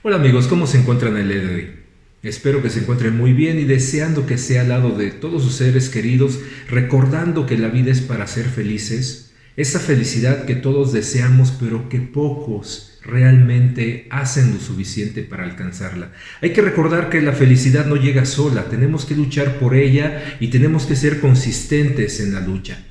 Hola amigos, ¿cómo se encuentran el día de hoy? Espero que se encuentren muy bien y deseando que sea al lado de todos sus seres queridos, recordando que la vida es para ser felices, esa felicidad que todos deseamos pero que pocos realmente hacen lo suficiente para alcanzarla. Hay que recordar que la felicidad no llega sola, tenemos que luchar por ella y tenemos que ser consistentes en la lucha.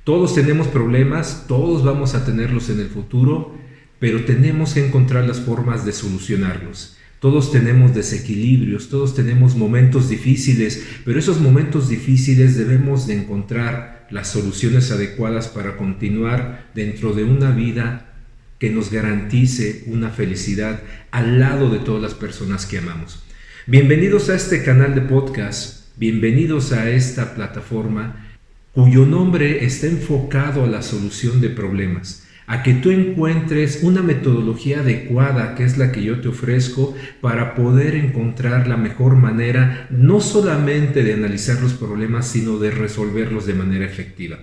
Todos tenemos problemas, todos vamos a tenerlos en el futuro, pero tenemos que encontrar las formas de solucionarlos. Todos tenemos desequilibrios, todos tenemos momentos difíciles, pero esos momentos difíciles debemos de encontrar las soluciones adecuadas para continuar dentro de una vida que nos garantice una felicidad al lado de todas las personas que amamos. Bienvenidos a este canal de podcast, bienvenidos a esta plataforma cuyo nombre está enfocado a la solución de problemas, a que tú encuentres una metodología adecuada, que es la que yo te ofrezco, para poder encontrar la mejor manera, no solamente de analizar los problemas, sino de resolverlos de manera efectiva.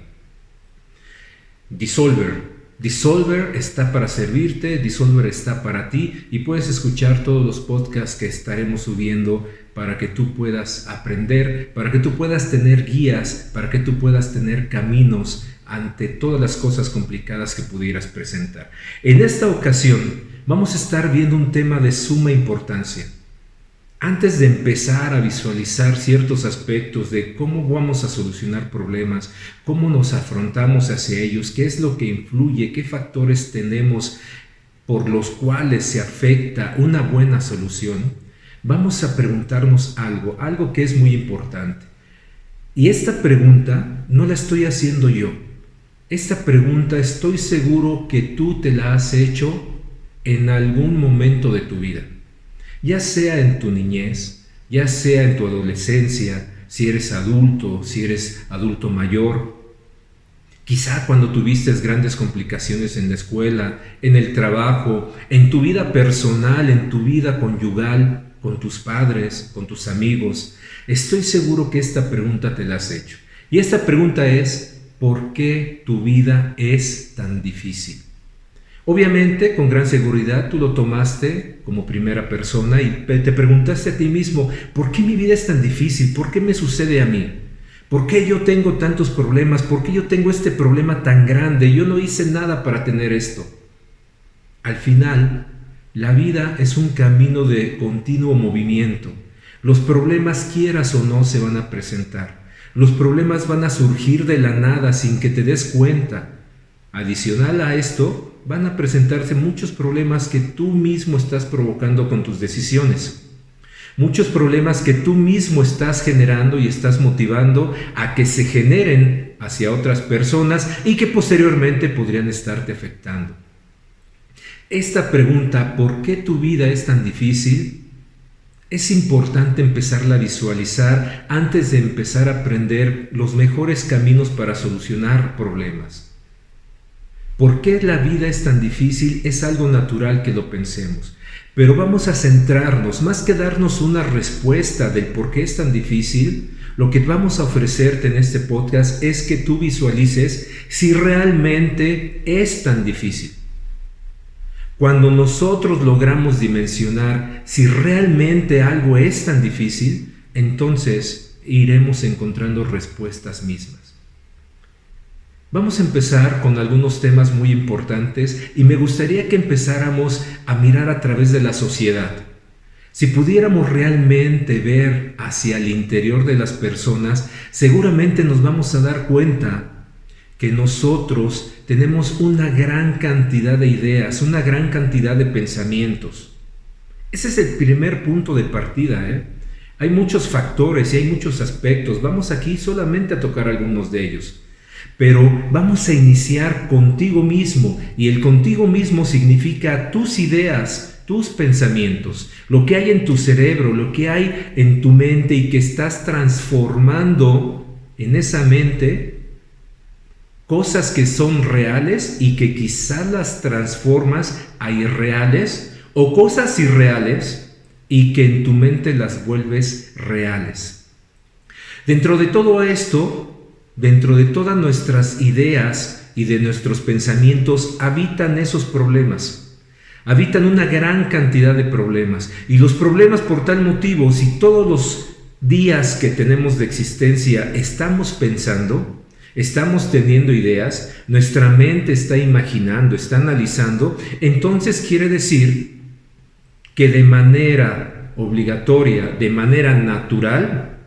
Dissolver está para servirte, Dissolver está para ti y puedes escuchar todos los podcasts que estaremos subiendo para que tú puedas aprender, para que tú puedas tener guías, para que tú puedas tener caminos ante todas las cosas complicadas que pudieras presentar. En esta ocasión vamos a estar viendo un tema de suma importancia. Antes de empezar a visualizar ciertos aspectos de cómo vamos a solucionar problemas, cómo nos afrontamos hacia ellos, qué es lo que influye, qué factores tenemos por los cuales se afecta una buena solución, vamos a preguntarnos algo que es muy importante. Y esta pregunta no la estoy haciendo yo. Esta pregunta estoy seguro que tú te la has hecho en algún momento de tu vida. Ya sea en tu niñez, ya sea en tu adolescencia, si eres adulto mayor, quizá cuando tuviste grandes complicaciones en la escuela, en el trabajo, en tu vida personal, en tu vida conyugal, con tus padres, con tus amigos. Estoy seguro que esta pregunta te la has hecho. Y esta pregunta es, ¿por qué tu vida es tan difícil? Obviamente, con gran seguridad, tú lo tomaste como primera persona y te preguntaste a ti mismo, ¿por qué mi vida es tan difícil? ¿Por qué me sucede a mí? ¿Por qué yo tengo tantos problemas? ¿Por qué yo tengo este problema tan grande? Yo no hice nada para tener esto. Al final, la vida es un camino de continuo movimiento. Los problemas, quieras o no, se van a presentar. Los problemas van a surgir de la nada sin que te des cuenta. Adicional a esto, van a presentarse muchos problemas que tú mismo estás provocando con tus decisiones. Muchos problemas que tú mismo estás generando y estás motivando a que se generen hacia otras personas y que posteriormente podrían estarte afectando. Esta pregunta, ¿por qué tu vida es tan difícil? Es importante empezarla a visualizar antes de empezar a aprender los mejores caminos para solucionar problemas. ¿Por qué la vida es tan difícil? Es algo natural que lo pensemos. Pero vamos a centrarnos, más que darnos una respuesta del por qué es tan difícil, lo que vamos a ofrecerte en este podcast es que tú visualices si realmente es tan difícil. Cuando nosotros logramos dimensionar si realmente algo es tan difícil, entonces iremos encontrando respuestas mismas. Vamos a empezar con algunos temas muy importantes y me gustaría que empezáramos a mirar a través de la sociedad. Si pudiéramos realmente ver hacia el interior de las personas, seguramente nos vamos a dar cuenta que nosotros tenemos una gran cantidad de ideas, una gran cantidad de pensamientos. Ese es el primer punto de partida, Hay muchos factores y hay muchos aspectos. Vamos aquí solamente a tocar algunos de ellos. Pero vamos a iniciar contigo mismo, y el contigo mismo significa tus ideas, tus pensamientos, lo que hay en tu cerebro, lo que hay en tu mente y que estás transformando en esa mente cosas que son reales y que quizás las transformas a irreales, o cosas irreales y que en tu mente las vuelves reales. Dentro de todo esto, dentro de todas nuestras ideas y de nuestros pensamientos habitan esos problemas. Habitan una gran cantidad de problemas. Y los problemas por tal motivo, si todos los días que tenemos de existencia estamos pensando, estamos teniendo ideas, nuestra mente está imaginando, está analizando, entonces quiere decir que de manera obligatoria, de manera natural,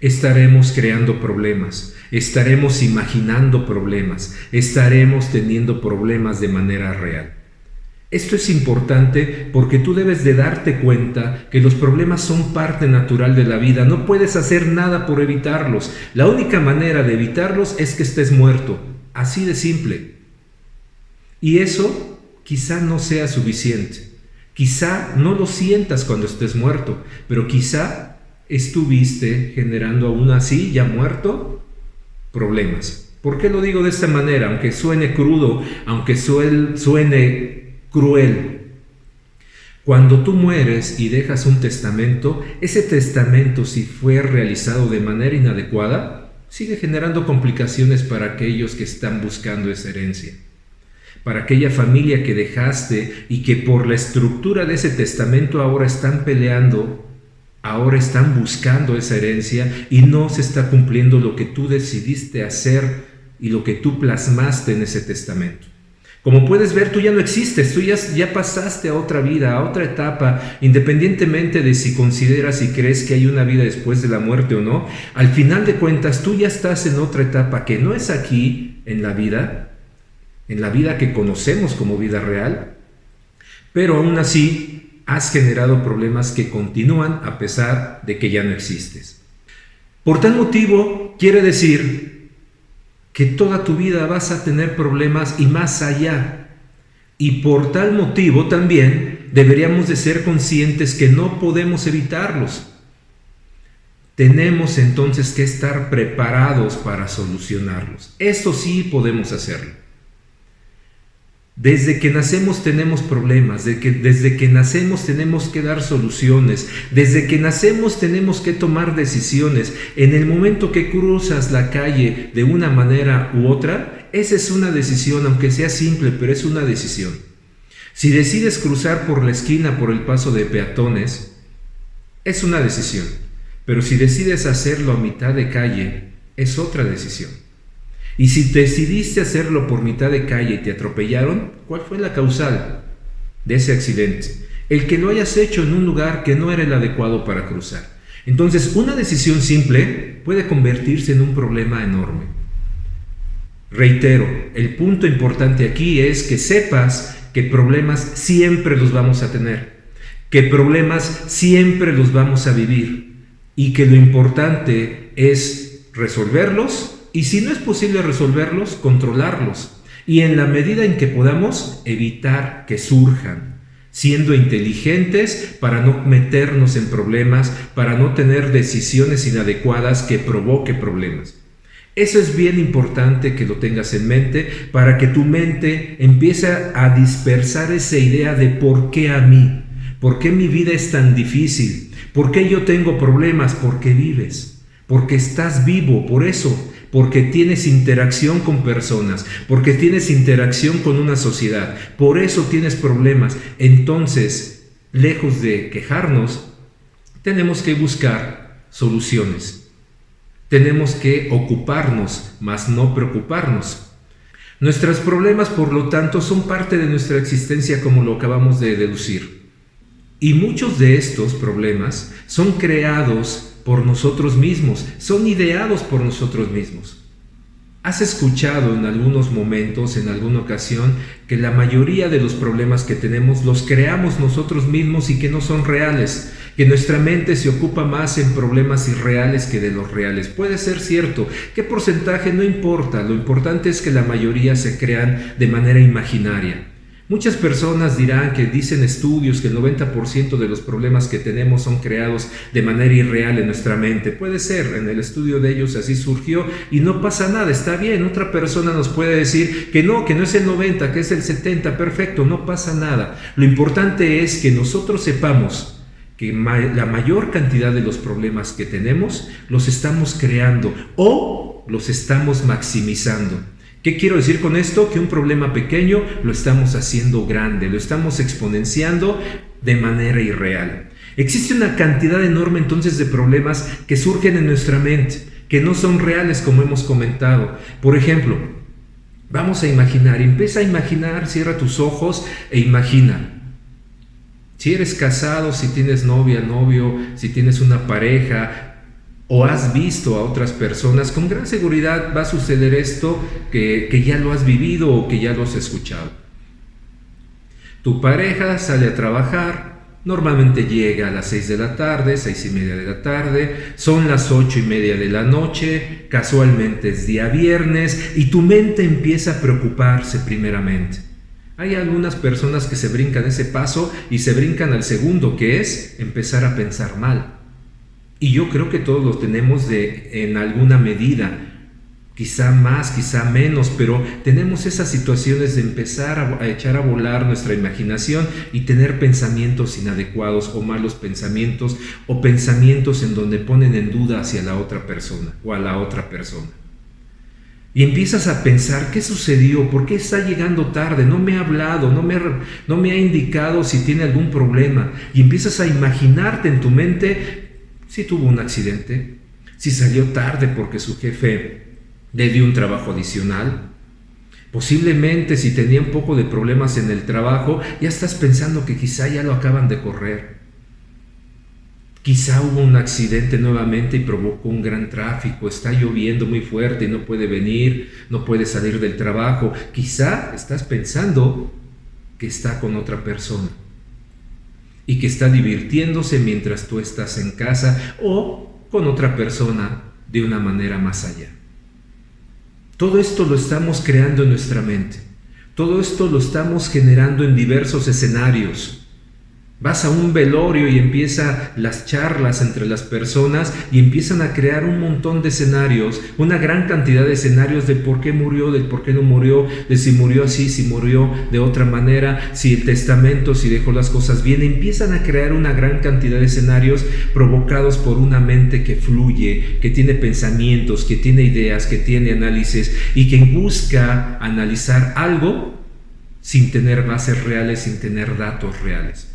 estaremos creando problemas, estaremos imaginando problemas, estaremos teniendo problemas de manera real. Esto es importante porque tú debes de darte cuenta que los problemas son parte natural de la vida. No puedes hacer nada por evitarlos. La única manera de evitarlos es que estés muerto. Así de simple. Y eso quizá no sea suficiente. Quizá no lo sientas cuando estés muerto, pero quizá estuviste generando aún así, ya muerto, problemas. ¿Por qué lo digo de esta manera? Aunque suene crudo, aunque suene cruel. Cuando tú mueres y dejas un testamento, ese testamento, si fue realizado de manera inadecuada, sigue generando complicaciones para aquellos que están buscando esa herencia. Para aquella familia que dejaste y que por la estructura de ese testamento ahora están peleando, ahora están buscando esa herencia y no se está cumpliendo lo que tú decidiste hacer y lo que tú plasmaste en ese testamento. Como puedes ver, tú ya no existes, tú ya pasaste a otra vida, a otra etapa, independientemente de si consideras y crees que hay una vida después de la muerte o no. Al final de cuentas, tú ya estás en otra etapa que no es aquí en la vida que conocemos como vida real, pero aún así has generado problemas que continúan a pesar de que ya no existes. Por tal motivo, quiere decir que toda tu vida vas a tener problemas y más allá. Y por tal motivo también deberíamos de ser conscientes que no podemos evitarlos. Tenemos entonces que estar preparados para solucionarlos. Eso sí podemos hacerlo. Desde que nacemos tenemos problemas, desde que nacemos tenemos que dar soluciones, desde que nacemos tenemos que tomar decisiones. En el momento que cruzas la calle de una manera u otra, esa es una decisión, aunque sea simple, pero es una decisión. Si decides cruzar por la esquina por el paso de peatones, es una decisión, pero si decides hacerlo a mitad de calle, es otra decisión. Y si decidiste hacerlo por mitad de calle y te atropellaron, ¿cuál fue la causal de ese accidente? El que lo hayas hecho en un lugar que no era el adecuado para cruzar. Entonces, una decisión simple puede convertirse en un problema enorme. Reitero, el punto importante aquí es que sepas que problemas siempre los vamos a tener, que problemas siempre los vamos a vivir y que lo importante es resolverlos. Y si no es posible resolverlos, controlarlos. Y en la medida en que podamos, evitar que surjan. Siendo inteligentes para no meternos en problemas, para no tener decisiones inadecuadas que provoque problemas. Eso es bien importante que lo tengas en mente para que tu mente empiece a dispersar esa idea de por qué a mí, por qué mi vida es tan difícil, por qué yo tengo problemas, porque vives, porque estás vivo, por eso. Porque tienes interacción con personas, porque tienes interacción con una sociedad, por eso tienes problemas. Entonces, lejos de quejarnos, tenemos que buscar soluciones. Tenemos que ocuparnos, mas no preocuparnos. Nuestros problemas, por lo tanto, son parte de nuestra existencia, como lo acabamos de deducir. Y muchos de estos problemas son creados por nosotros mismos, son ideados por nosotros mismos. ¿Has escuchado en algunos momentos, en alguna ocasión, que la mayoría de los problemas que tenemos los creamos nosotros mismos y que no son reales? Que nuestra mente se ocupa más en problemas irreales que de los reales. Puede ser cierto. ¿Qué porcentaje? No importa. Lo importante es que la mayoría se crean de manera imaginaria. Muchas personas dirán que dicen estudios que el 90% de los problemas que tenemos son creados de manera irreal en nuestra mente. Puede ser, en el estudio de ellos así surgió y no pasa nada, está bien. Otra persona nos puede decir que no es el 90, que es el 70, perfecto, no pasa nada. Lo importante es que nosotros sepamos que la mayor cantidad de los problemas que tenemos los estamos creando o los estamos maximizando. ¿Qué quiero decir con esto? Que un problema pequeño lo estamos haciendo grande, lo estamos exponenciando de manera irreal. Existe una cantidad enorme entonces de problemas que surgen en nuestra mente, que no son reales como hemos comentado. Por ejemplo, vamos a imaginar, empieza a imaginar, cierra tus ojos e imagina. Si eres casado, si tienes novia, novio, si tienes una pareja o has visto a otras personas, con gran seguridad va a suceder esto que ya lo has vivido o que ya lo has escuchado. Tu pareja sale a trabajar, normalmente llega a las 6 de la tarde, 6:30 de la tarde, son las 8:30 de la noche, casualmente es día viernes y tu mente empieza a preocuparse primeramente. Hay algunas personas que se brincan ese paso y se brincan al segundo, que es empezar a pensar mal. Y yo creo que todos lo tenemos en alguna medida, quizá más, quizá menos, pero tenemos esas situaciones de empezar a echar a volar nuestra imaginación y tener pensamientos inadecuados o malos pensamientos o pensamientos en donde ponen en duda hacia la otra persona o a la otra persona. Y empiezas a pensar, ¿qué sucedió? ¿Por qué está llegando tarde? No me ha hablado, no me ha indicado si tiene algún problema. Y empiezas a imaginarte en tu mente si tuvo un accidente, si salió tarde porque su jefe le dio un trabajo adicional. Posiblemente si tenía un poco de problemas en el trabajo, ya estás pensando que quizá ya lo acaban de correr. Quizá hubo un accidente nuevamente y provocó un gran tráfico, está lloviendo muy fuerte y no puede venir, no puede salir del trabajo. Quizá estás pensando que está con otra persona y que está divirtiéndose mientras tú estás en casa o con otra persona de una manera más allá. Todo esto lo estamos creando en nuestra mente. Todo esto lo estamos generando en diversos escenarios. Vas a un velorio y empiezan las charlas entre las personas y empiezan a crear un montón de escenarios, una gran cantidad de escenarios de por qué murió, del por qué no murió, de si murió así, si murió de otra manera, si el testamento, si dejó las cosas bien. Empiezan a crear una gran cantidad de escenarios provocados por una mente que fluye, que tiene pensamientos, que tiene ideas, que tiene análisis y que busca analizar algo sin tener bases reales, sin tener datos reales.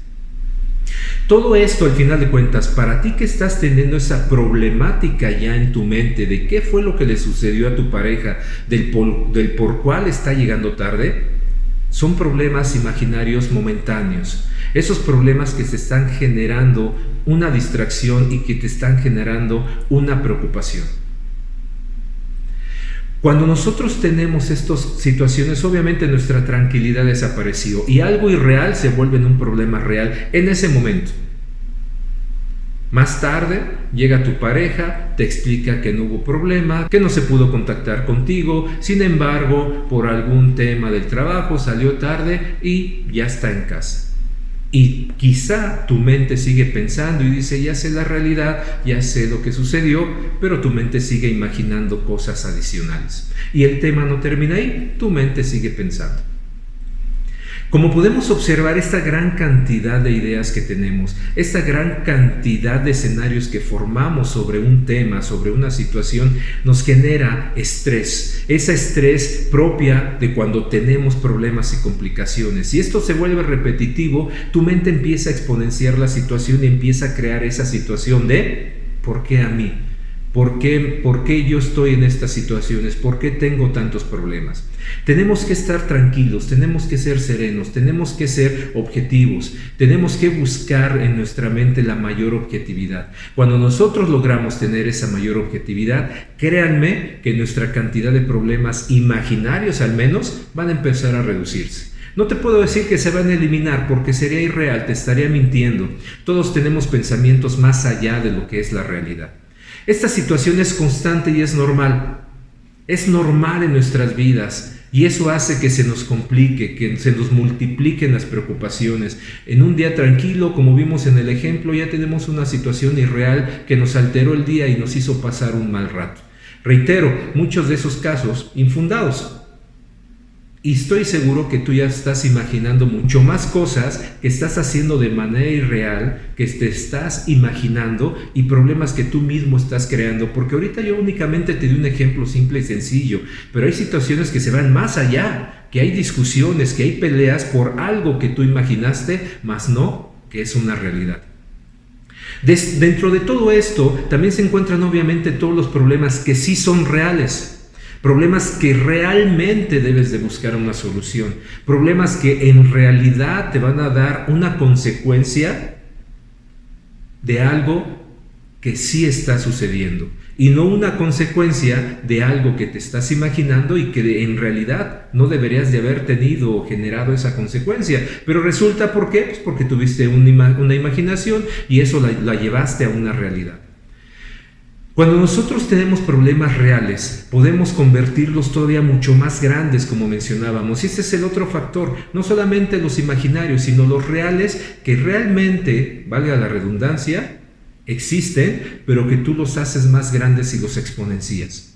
Todo esto, al final de cuentas, para ti que estás teniendo esa problemática ya en tu mente de qué fue lo que le sucedió a tu pareja, del por cuál está llegando tarde, son problemas imaginarios momentáneos. Esos problemas que te están generando una distracción y que te están generando una preocupación. Cuando nosotros tenemos estas situaciones, obviamente nuestra tranquilidad desapareció y algo irreal se vuelve en un problema real en ese momento. Más tarde llega tu pareja, te explica que no hubo problema, que no se pudo contactar contigo, sin embargo, por algún tema del trabajo salió tarde y ya está en casa. Y quizá tu mente sigue pensando y dice, ya sé la realidad, ya sé lo que sucedió, pero tu mente sigue imaginando cosas adicionales. Y el tema no termina ahí, tu mente sigue pensando. Como podemos observar, esta gran cantidad de ideas que tenemos, esta gran cantidad de escenarios que formamos sobre un tema, sobre una situación, nos genera estrés. Ese estrés propia de cuando tenemos problemas y complicaciones. Si esto se vuelve repetitivo, tu mente empieza a exponenciar la situación y empieza a crear esa situación de ¿por qué a mí? ¿Por qué yo estoy en estas situaciones? ¿Por qué tengo tantos problemas? Tenemos que estar tranquilos, tenemos que ser serenos, tenemos que ser objetivos, tenemos que buscar en nuestra mente la mayor objetividad. Cuando nosotros logramos tener esa mayor objetividad, créanme que nuestra cantidad de problemas imaginarios al menos van a empezar a reducirse. No te puedo decir que se van a eliminar porque sería irreal, te estaría mintiendo. Todos tenemos pensamientos más allá de lo que es la realidad. Esta situación es constante y es normal en nuestras vidas y eso hace que se nos complique, que se nos multipliquen las preocupaciones. En un día tranquilo, como vimos en el ejemplo, ya tenemos una situación irreal que nos alteró el día y nos hizo pasar un mal rato. Reitero, muchos de esos casos infundados. Y estoy seguro que tú ya estás imaginando mucho más cosas que estás haciendo de manera irreal, que te estás imaginando y problemas que tú mismo estás creando. Porque ahorita yo únicamente te di un ejemplo simple y sencillo, pero hay situaciones que se van más allá, que hay discusiones, que hay peleas por algo que tú imaginaste, más no, que es una realidad. Dentro de todo esto también se encuentran obviamente todos los problemas que sí son reales. Problemas que realmente debes de buscar una solución. Problemas que en realidad te van a dar una consecuencia de algo que sí está sucediendo. Y no una consecuencia de algo que te estás imaginando y que en realidad no deberías de haber tenido o generado esa consecuencia. Pero resulta, ¿por qué? Pues porque tuviste una imaginación y eso la llevaste a una realidad. Cuando nosotros tenemos problemas reales, podemos convertirlos todavía mucho más grandes, como mencionábamos. Y este es el otro factor, no solamente los imaginarios, sino los reales, que realmente, valga la redundancia, existen, pero que tú los haces más grandes y los exponencias.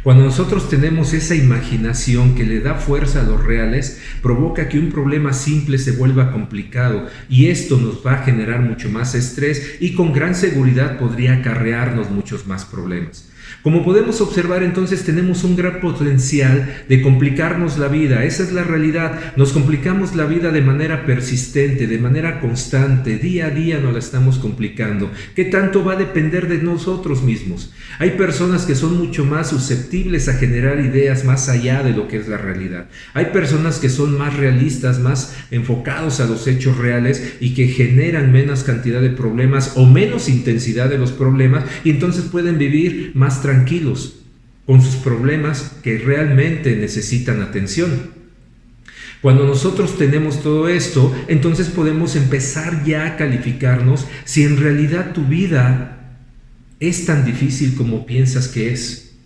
Cuando nosotros tenemos esa imaginación que le da fuerza a los reales, provoca que un problema simple se vuelva complicado y esto nos va a generar mucho más estrés y con gran seguridad podría acarrearnos muchos más problemas. Como podemos observar, entonces tenemos un gran potencial de complicarnos la vida. Esa es la realidad. Nos complicamos la vida de manera persistente, de manera constante. Día a día nos la estamos complicando. ¿Qué tanto va a depender de nosotros mismos? Hay personas que son mucho más susceptibles a generar ideas más allá de lo que es la realidad. Hay personas que son más realistas, más enfocados a los hechos reales y que generan menos cantidad de problemas o menos intensidad de los problemas y entonces pueden vivir más tranquilos con sus problemas que realmente necesitan atención. Cuando nosotros tenemos todo esto, entonces podemos empezar ya a calificarnos si en realidad tu vida es tan difícil como piensas que es.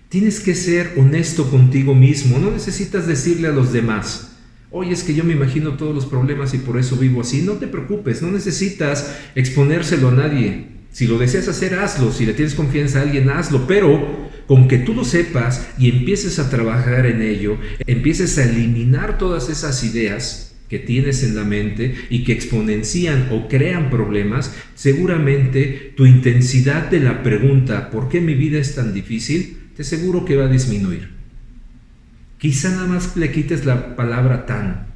Tienes que ser honesto contigo mismo, no necesitas decirle a los demás: oye, es que yo me imagino todos los problemas y por eso vivo así. No te preocupes, no necesitas exponérselo a nadie. Si lo deseas hacer, hazlo. Si le tienes confianza a alguien, hazlo. Pero con que tú lo sepas y empieces a trabajar en ello, empieces a eliminar todas esas ideas que tienes en la mente y que exponencian o crean problemas, seguramente tu intensidad de la pregunta ¿por qué mi vida es tan difícil? Te aseguro que va a disminuir. Quizá nada más le quites la palabra tan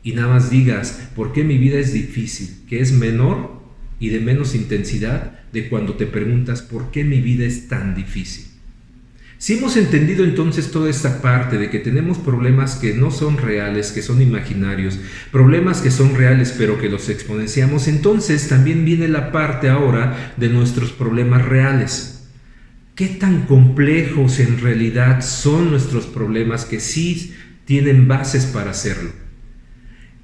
y nada más digas ¿por qué mi vida es difícil? Que es menor y de menos intensidad de cuando te preguntas ¿por qué mi vida es tan difícil? Si hemos entendido entonces toda esta parte de que tenemos problemas que no son reales, que son imaginarios, problemas que son reales pero que los exponenciamos, entonces también viene la parte ahora de nuestros problemas reales. ¿Qué tan complejos en realidad son nuestros problemas que sí tienen bases para hacerlo?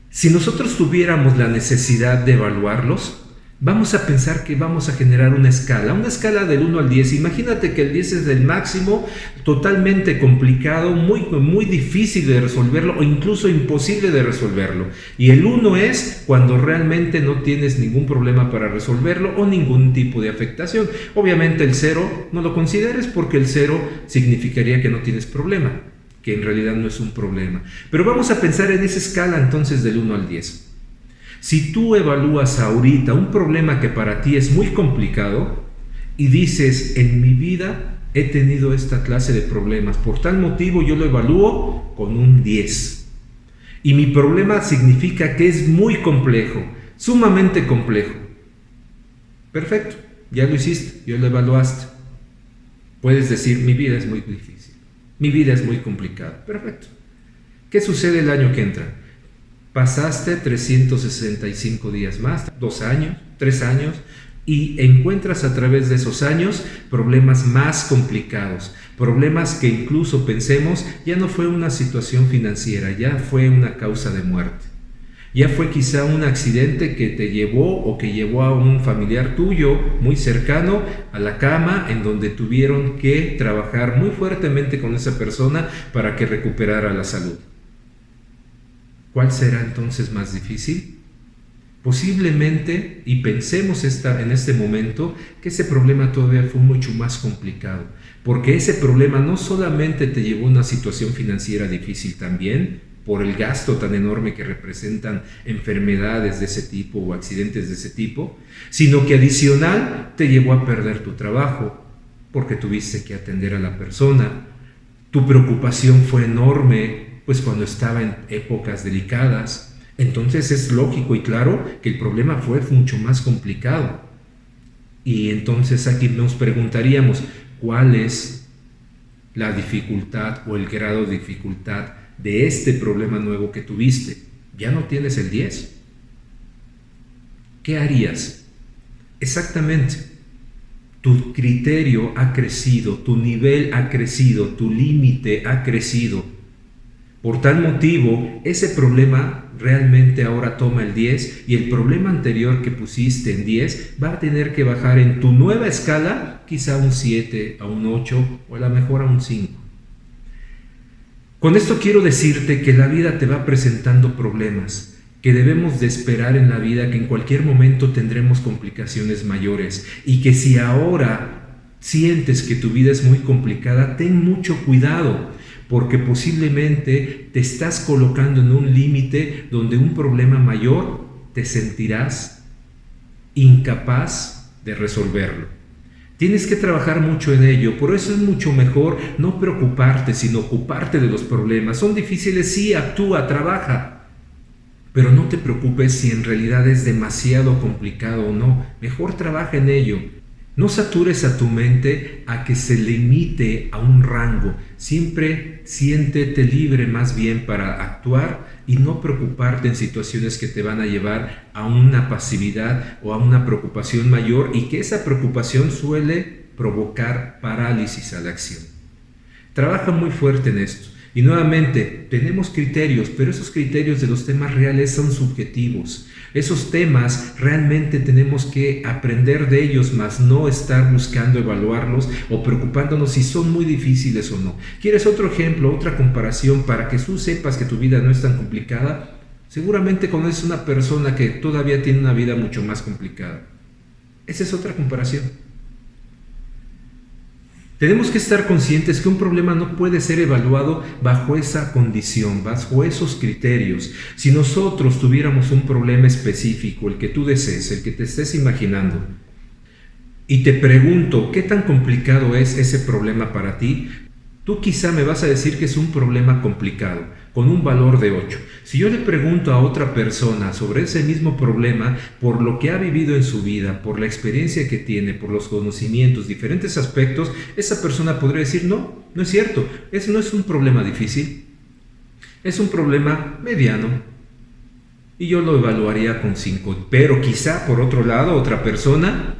Si nosotros tuviéramos la necesidad de evaluarlos, vamos a pensar que vamos a generar una escala del 1 al 10. Imagínate que el 10 es el máximo, totalmente complicado, muy difícil de resolverlo o incluso imposible de resolverlo. Y el 1 es cuando realmente no tienes ningún problema para resolverlo o ningún tipo de afectación. Obviamente el 0 no lo consideres porque el 0 significaría que no tienes problema, que en realidad no es un problema. Pero vamos a pensar en esa escala entonces del 1 al 10. Si tú evalúas ahorita un problema que para ti es muy complicado y dices, en mi vida he tenido esta clase de problemas, por tal motivo yo lo evalúo con un 10. Y mi problema significa que es muy complejo, sumamente complejo. Perfecto, ya lo hiciste, ya lo evaluaste. Puedes decir, mi vida es muy difícil, mi vida es muy complicada. Perfecto. ¿Qué sucede el año que entra? Pasaste 365 días más, 2 años, 3 años, y encuentras a través de esos años problemas más complicados, problemas que incluso pensemos ya no fue una situación financiera, ya fue una causa de muerte. Ya fue quizá un accidente que te llevó o que llevó a un familiar tuyo muy cercano a la cama en donde tuvieron que trabajar muy fuertemente con esa persona para que recuperara la salud. ¿Cuál será entonces más difícil? Posiblemente, y pensemos en este momento, que ese problema todavía fue mucho más complicado, porque ese problema no solamente te llevó a una situación financiera difícil también, por el gasto tan enorme que representan enfermedades de ese tipo o accidentes de ese tipo, sino que adicional te llevó a perder tu trabajo, porque tuviste que atender a la persona. Tu preocupación fue enorme, pues cuando estaba en épocas delicadas. Entonces es lógico y claro que el problema fue mucho más complicado. Y entonces aquí nos preguntaríamos, ¿cuál es la dificultad o el grado de dificultad de este problema nuevo que tuviste? Ya no tienes el 10. ¿Qué harías? Exactamente. Tu criterio ha crecido, tu nivel ha crecido, tu límite ha crecido. Por tal motivo, ese problema realmente ahora toma el 10 y el problema anterior que pusiste en 10 va a tener que bajar en tu nueva escala, quizá a un 7, a un 8 o a lo mejor a un 5. Con esto quiero decirte que la vida te va presentando problemas, que debemos de esperar en la vida que en cualquier momento tendremos complicaciones mayores y que si ahora sientes que tu vida es muy complicada, ten mucho cuidado, porque posiblemente te estás colocando en un límite donde un problema mayor te sentirás incapaz de resolverlo. Tienes que trabajar mucho en ello, por eso es mucho mejor no preocuparte, sino ocuparte de los problemas. Son difíciles, sí, actúa, trabaja, pero no te preocupes si en realidad es demasiado complicado o no. Mejor trabaja en ello. No satures a tu mente a que se limite a un rango. Siempre siéntete libre más bien para actuar y no preocuparte en situaciones que te van a llevar a una pasividad o a una preocupación mayor y que esa preocupación suele provocar parálisis a la acción. Trabaja muy fuerte en esto. Y nuevamente, tenemos criterios, pero esos criterios de los temas reales son subjetivos. Esos temas realmente tenemos que aprender de ellos, más no estar buscando evaluarlos o preocupándonos si son muy difíciles o no. ¿Quieres otro ejemplo, otra comparación para que tú sepas que tu vida no es tan complicada? Seguramente conoces una persona que todavía tiene una vida mucho más complicada. Esa es otra comparación. Tenemos que estar conscientes que un problema no puede ser evaluado bajo esa condición, bajo esos criterios. Si nosotros tuviéramos un problema específico, el que tú desees, el que te estés imaginando, y te pregunto, ¿qué tan complicado es ese problema para ti? Tú quizá me vas a decir que es un problema complicado, con un valor de 8. Si yo le pregunto a otra persona sobre ese mismo problema, por lo que ha vivido en su vida, por la experiencia que tiene, por los conocimientos, diferentes aspectos, esa persona podría decir, no, no es cierto, eso no es un problema difícil, es un problema mediano. Y yo lo evaluaría con 5. Pero quizá, por otro lado, otra persona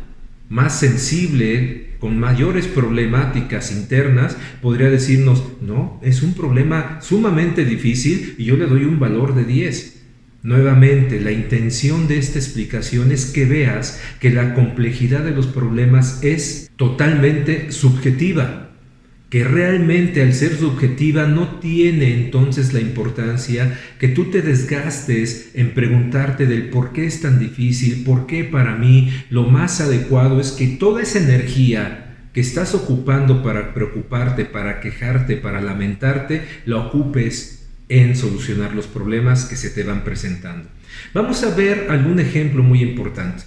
más sensible, con mayores problemáticas internas, podría decirnos, no, es un problema sumamente difícil y yo le doy un valor de 10. Nuevamente, la intención de esta explicación es que veas que la complejidad de los problemas es totalmente subjetiva, que realmente al ser subjetiva no tiene entonces la importancia que tú te desgastes en preguntarte del por qué es tan difícil, por qué para mí. Lo más adecuado es que toda esa energía que estás ocupando para preocuparte, para quejarte, para lamentarte, la ocupes en solucionar los problemas que se te van presentando. Vamos a ver algún ejemplo muy importante.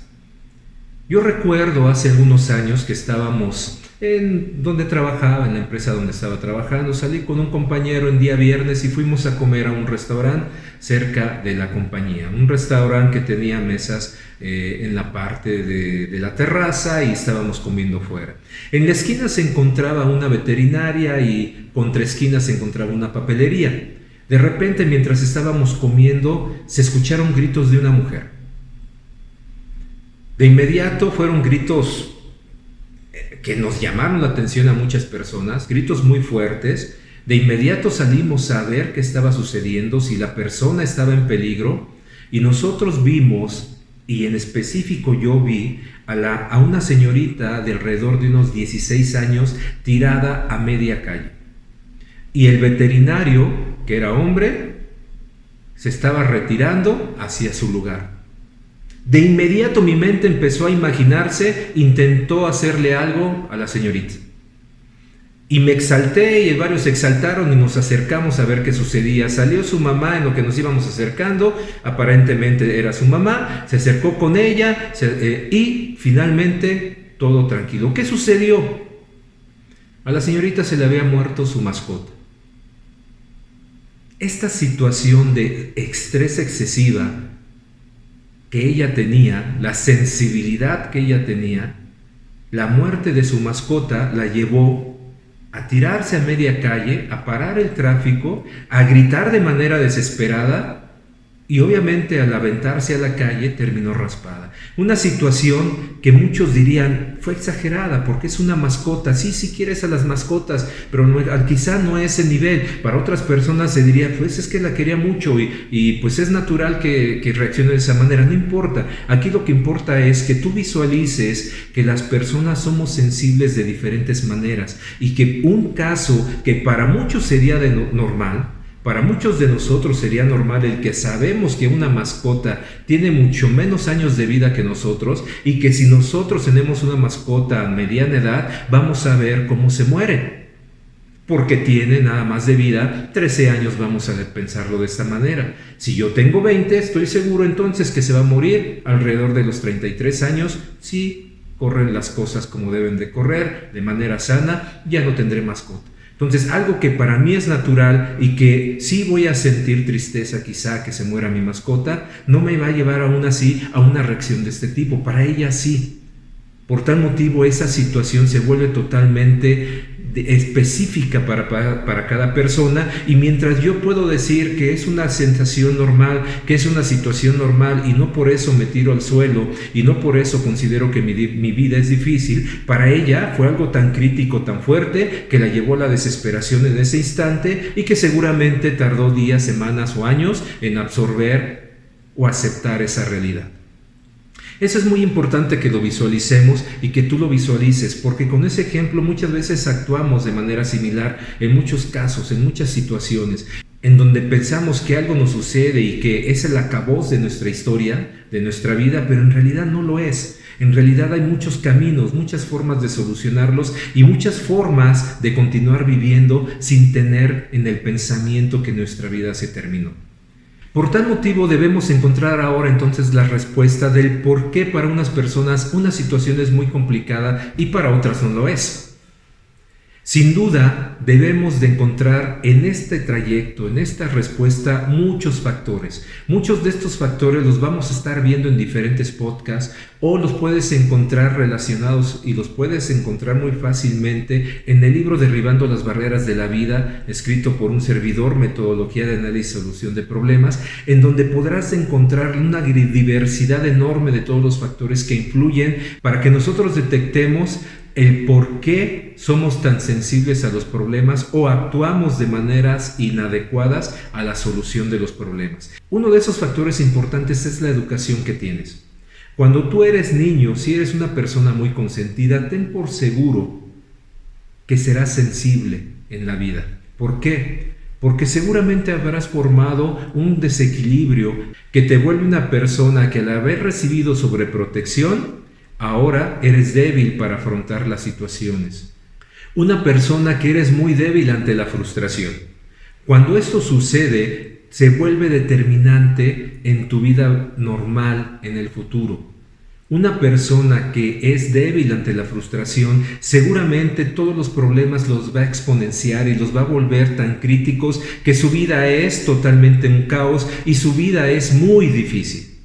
Yo recuerdo hace algunos años que estábamos en donde trabajaba, en la empresa donde estaba trabajando, salí con un compañero en día viernes y fuimos a comer a un restaurante cerca de la compañía, un restaurante que tenía mesas en la parte de la terraza y estábamos comiendo fuera. En la esquina se encontraba una veterinaria y contra esquinas se encontraba una papelería. De repente, mientras estábamos comiendo, se escucharon gritos de una mujer. De inmediato fueron gritos que nos llamaron la atención a muchas personas, gritos muy fuertes. De inmediato salimos a ver qué estaba sucediendo, si la persona estaba en peligro, y nosotros vimos, y en específico yo vi, a una señorita de alrededor de unos 16 años tirada a media calle. Y el veterinario, que era hombre, se estaba retirando hacia su lugar. De inmediato mi mente empezó a imaginarse, intentó hacerle algo a la señorita. Y me exalté y varios se exaltaron y nos acercamos a ver qué sucedía. Salió su mamá en lo que nos íbamos acercando, aparentemente era su mamá, se acercó con ella y finalmente todo tranquilo. ¿Qué sucedió? A la señorita se le había muerto su mascota. Esta situación de estrés excesiva que ella tenía, la sensibilidad que ella tenía, la muerte de su mascota la llevó a tirarse a media calle, a parar el tráfico, a gritar de manera desesperada y obviamente al aventarse a la calle terminó raspada. Una situación que muchos dirían fue exagerada porque es una mascota. Sí quieres a las mascotas, pero quizá no a ese nivel. Para otras personas se diría, pues es que la quería mucho y pues es natural que reaccione de esa manera. No importa. Aquí lo que importa es que tú visualices que las personas somos sensibles de diferentes maneras y que un caso que para muchos sería normal, para muchos de nosotros sería normal el que sabemos que una mascota tiene mucho menos años de vida que nosotros y que si nosotros tenemos una mascota a mediana edad, vamos a ver cómo se muere. Porque tiene nada más de vida 13 años, vamos a pensarlo de esta manera. Si yo tengo 20, estoy seguro entonces que se va a morir alrededor de los 33 años. Si corren las cosas como deben de correr, de manera sana, ya no tendré mascota. Entonces, algo que para mí es natural y que sí voy a sentir tristeza quizá que se muera mi mascota, no me va a llevar aún así a una reacción de este tipo. Para ella sí. Por tal motivo, esa situación se vuelve totalmente específica para cada persona y mientras yo puedo decir que es una sensación normal, que es una situación normal y no por eso me tiro al suelo y no por eso considero que mi vida es difícil, para ella fue algo tan crítico, tan fuerte que la llevó a la desesperación en ese instante y que seguramente tardó días, semanas o años en absorber o aceptar esa realidad. Eso es muy importante que lo visualicemos y que tú lo visualices, porque con ese ejemplo muchas veces actuamos de manera similar en muchos casos, en muchas situaciones, en donde pensamos que algo nos sucede y que es el acabose de nuestra historia, de nuestra vida, pero en realidad no lo es. En realidad hay muchos caminos, muchas formas de solucionarlos y muchas formas de continuar viviendo sin tener en el pensamiento que nuestra vida se terminó. Por tal motivo debemos encontrar ahora entonces la respuesta del por qué para unas personas una situación es muy complicada y para otras no lo es. Sin duda debemos de encontrar en este trayecto, en esta respuesta, muchos factores. Muchos de estos factores los vamos a estar viendo en diferentes podcasts o los puedes encontrar relacionados y los puedes encontrar muy fácilmente en el libro Derribando las barreras de la vida, escrito por un servidor, Metodología de análisis y solución de problemas, en donde podrás encontrar una diversidad enorme de todos los factores que influyen para que nosotros detectemos el por qué somos tan sensibles a los problemas o actuamos de maneras inadecuadas a la solución de los problemas. Uno de esos factores importantes es la educación que tienes. Cuando tú eres niño, si eres una persona muy consentida, ten por seguro que serás sensible en la vida. ¿Por qué? Porque seguramente habrás formado un desequilibrio que te vuelve una persona que al haber recibido sobreprotección, ahora eres débil para afrontar las situaciones. Una persona que eres muy débil ante la frustración. Cuando esto sucede, se vuelve determinante en tu vida normal en el futuro. Una persona que es débil ante la frustración, seguramente todos los problemas los va a exponenciar y los va a volver tan críticos que su vida es totalmente un caos y su vida es muy difícil.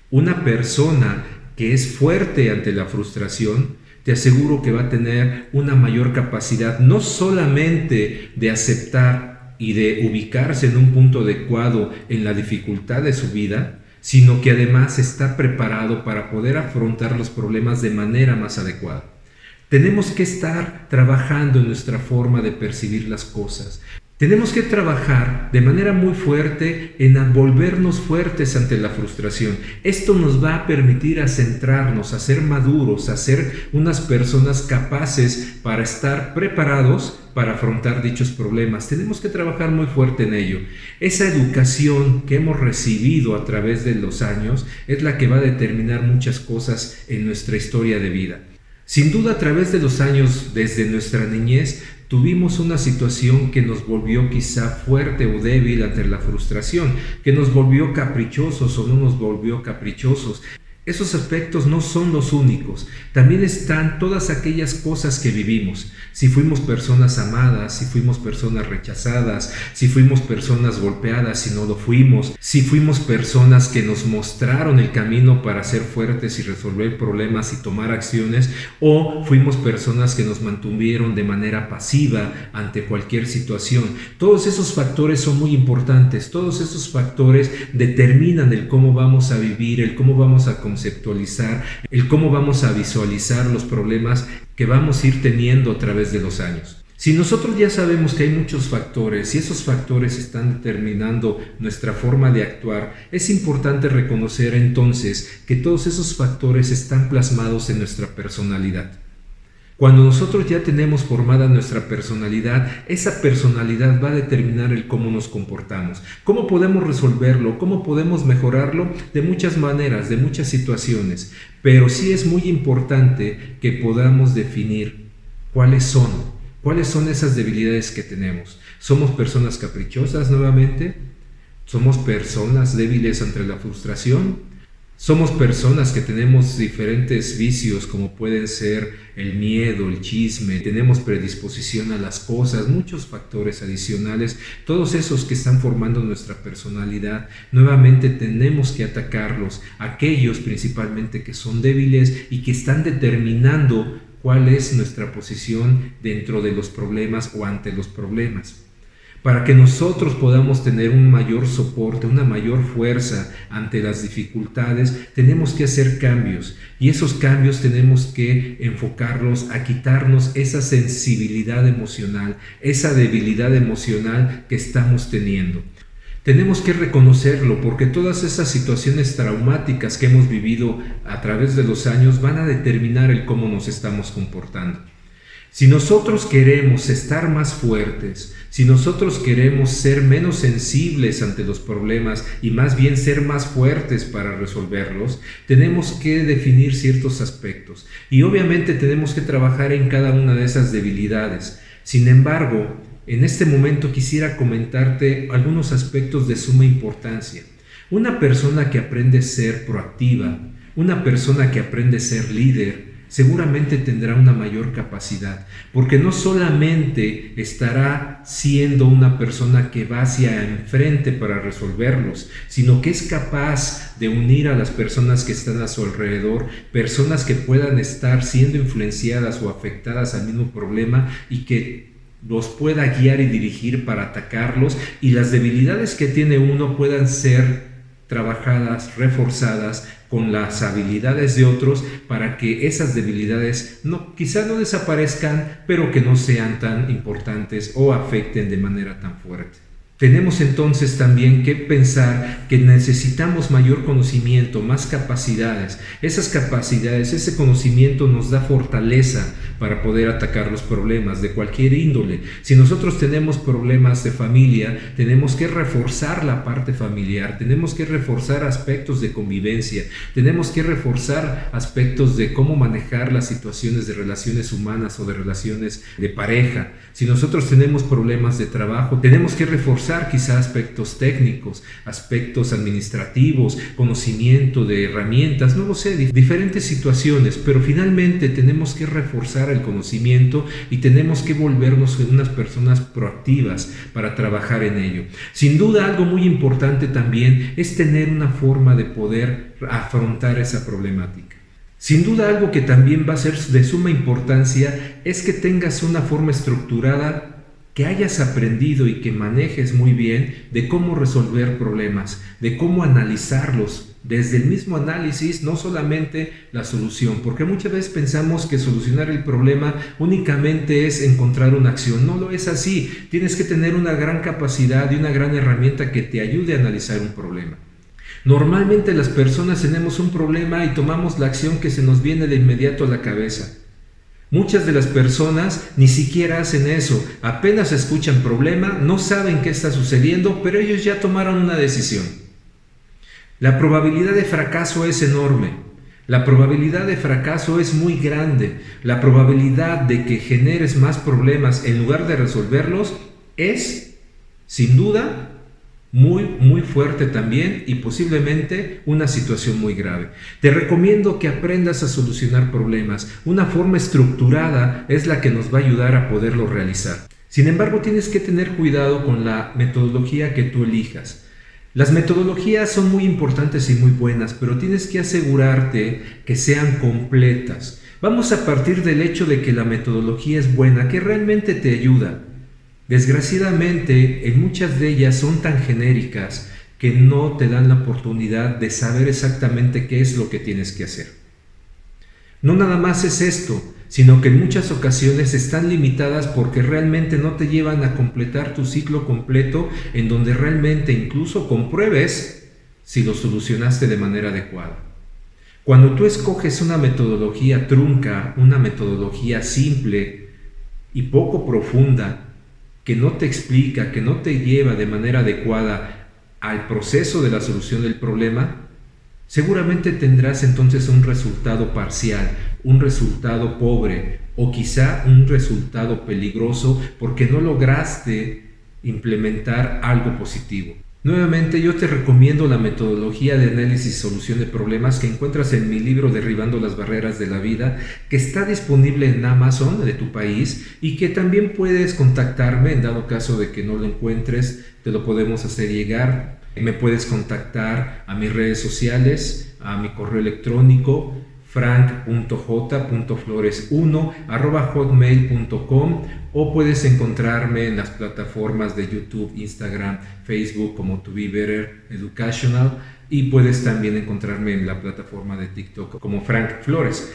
Una persona que es fuerte ante la frustración, te aseguro que va a tener una mayor capacidad no solamente de aceptar y de ubicarse en un punto adecuado en la dificultad de su vida, sino que además está preparado para poder afrontar los problemas de manera más adecuada. Tenemos que estar trabajando en nuestra forma de percibir las cosas. Tenemos que trabajar de manera muy fuerte en volvernos fuertes ante la frustración. Esto nos va a permitir a centrarnos, a ser maduros, a ser unas personas capaces para estar preparados para afrontar dichos problemas. Tenemos que trabajar muy fuerte en ello. Esa educación que hemos recibido a través de los años es la que va a determinar muchas cosas en nuestra historia de vida. Sin duda, a través de los años, desde nuestra niñez, tuvimos una situación que nos volvió quizá fuerte o débil ante la frustración, que nos volvió caprichosos o no nos volvió caprichosos. Esos aspectos no son los únicos, también están todas aquellas cosas que vivimos. Si fuimos personas amadas, si fuimos personas rechazadas, si fuimos personas golpeadas y no lo fuimos, si fuimos personas que nos mostraron el camino para ser fuertes y resolver problemas y tomar acciones, o fuimos personas que nos mantuvieron de manera pasiva ante cualquier situación. Todos esos factores son muy importantes, todos esos factores determinan el cómo vamos a vivir, el cómo vamos a conceptualizar, el cómo vamos a visualizar los problemas que vamos a ir teniendo a través de los años. Si nosotros ya sabemos que hay muchos factores y esos factores están determinando nuestra forma de actuar, es importante reconocer entonces que todos esos factores están plasmados en nuestra personalidad. Cuando nosotros ya tenemos formada nuestra personalidad, esa personalidad va a determinar el cómo nos comportamos, cómo podemos resolverlo, cómo podemos mejorarlo de muchas maneras, de muchas situaciones. Pero sí es muy importante que podamos definir cuáles son esas debilidades que tenemos. ¿Somos personas caprichosas nuevamente? ¿Somos personas débiles ante la frustración? Somos personas que tenemos diferentes vicios como pueden ser el miedo, el chisme, tenemos predisposición a las cosas, muchos factores adicionales, todos esos que están formando nuestra personalidad. Nuevamente tenemos que atacarlos, aquellos principalmente que son débiles y que están determinando cuál es nuestra posición dentro de los problemas o ante los problemas. Para que nosotros podamos tener un mayor soporte, una mayor fuerza ante las dificultades, tenemos que hacer cambios y esos cambios tenemos que enfocarlos a quitarnos esa sensibilidad emocional, esa debilidad emocional que estamos teniendo. Tenemos que reconocerlo porque todas esas situaciones traumáticas que hemos vivido a través de los años van a determinar el cómo nos estamos comportando. Si nosotros queremos estar más fuertes, si nosotros queremos ser menos sensibles ante los problemas y más bien ser más fuertes para resolverlos, tenemos que definir ciertos aspectos y obviamente tenemos que trabajar en cada una de esas debilidades. Sin embargo, en este momento quisiera comentarte algunos aspectos de suma importancia. Una persona que aprende a ser proactiva, una persona que aprende a ser líder, seguramente tendrá una mayor capacidad, porque no solamente estará siendo una persona que va hacia enfrente para resolverlos, sino que es capaz de unir a las personas que están a su alrededor, personas que puedan estar siendo influenciadas o afectadas al mismo problema y que los pueda guiar y dirigir para atacarlos y las debilidades que tiene uno puedan ser trabajadas, reforzadas con las habilidades de otros para que esas debilidades quizá no desaparezcan, pero que no sean tan importantes o afecten de manera tan fuerte. Tenemos entonces también que pensar que necesitamos mayor conocimiento, más capacidades. Esas capacidades, ese conocimiento nos da fortaleza para poder atacar los problemas de cualquier índole. Si nosotros tenemos problemas de familia, tenemos que reforzar la parte familiar, tenemos que reforzar aspectos de convivencia, tenemos que reforzar aspectos de cómo manejar las situaciones de relaciones humanas o de relaciones de pareja. Si nosotros tenemos problemas de trabajo, tenemos que reforzar quizá aspectos técnicos, aspectos administrativos, conocimiento de herramientas, no lo sé, diferentes situaciones, pero finalmente tenemos que reforzar el conocimiento y tenemos que volvernos unas personas proactivas para trabajar en ello. Sin duda, algo muy importante también es tener una forma de poder afrontar esa problemática. Sin duda, algo que también va a ser de suma importancia es que tengas una forma estructurada, que hayas aprendido y que manejes muy bien de cómo resolver problemas, de cómo analizarlos, desde el mismo análisis, no solamente la solución, porque muchas veces pensamos que solucionar el problema únicamente es encontrar una acción. No lo es así, tienes que tener una gran capacidad y una gran herramienta que te ayude a analizar un problema. Normalmente las personas tenemos un problema y tomamos la acción que se nos viene de inmediato a la cabeza. Muchas de las personas ni siquiera hacen eso, apenas escuchan problema, no saben qué está sucediendo, pero ellos ya tomaron una decisión. La probabilidad de fracaso es enorme, la probabilidad de fracaso es muy grande, la probabilidad de que generes más problemas en lugar de resolverlos es, sin duda, muy fuerte también y posiblemente una situación muy grave. Te recomiendo que aprendas a solucionar problemas. Una forma estructurada es la que nos va a ayudar a poderlo realizar. Sin embargo, tienes que tener cuidado con la metodología que tú elijas. Las metodologías son muy importantes y muy buenas, pero tienes que asegurarte que sean completas. Vamos a partir del hecho de que la metodología es buena, que realmente te ayuda. Desgraciadamente, en muchas de ellas son tan genéricas que no te dan la oportunidad de saber exactamente qué es lo que tienes que hacer. No nada más es esto, sino que en muchas ocasiones están limitadas porque realmente no te llevan a completar tu ciclo completo, en donde realmente incluso compruebes si lo solucionaste de manera adecuada. Cuando tú escoges una metodología trunca, una metodología simple y poco profunda, que no te explica, que no te lleva de manera adecuada al proceso de la solución del problema, seguramente tendrás entonces un resultado parcial, un resultado pobre o quizá un resultado peligroso porque no lograste implementar algo positivo. Nuevamente yo te recomiendo la metodología de análisis y solución de problemas que encuentras en mi libro Derribando las barreras de la vida, que está disponible en Amazon de tu país y que también puedes contactarme en dado caso de que no lo encuentres, te lo podemos hacer llegar. Me puedes contactar a mis redes sociales, a mi correo electrónico frank.j.flores1@hotmail.com o puedes encontrarme en las plataformas de YouTube, Instagram, Facebook como To Be Better Educational y puedes también encontrarme en la plataforma de TikTok como Frank Flores.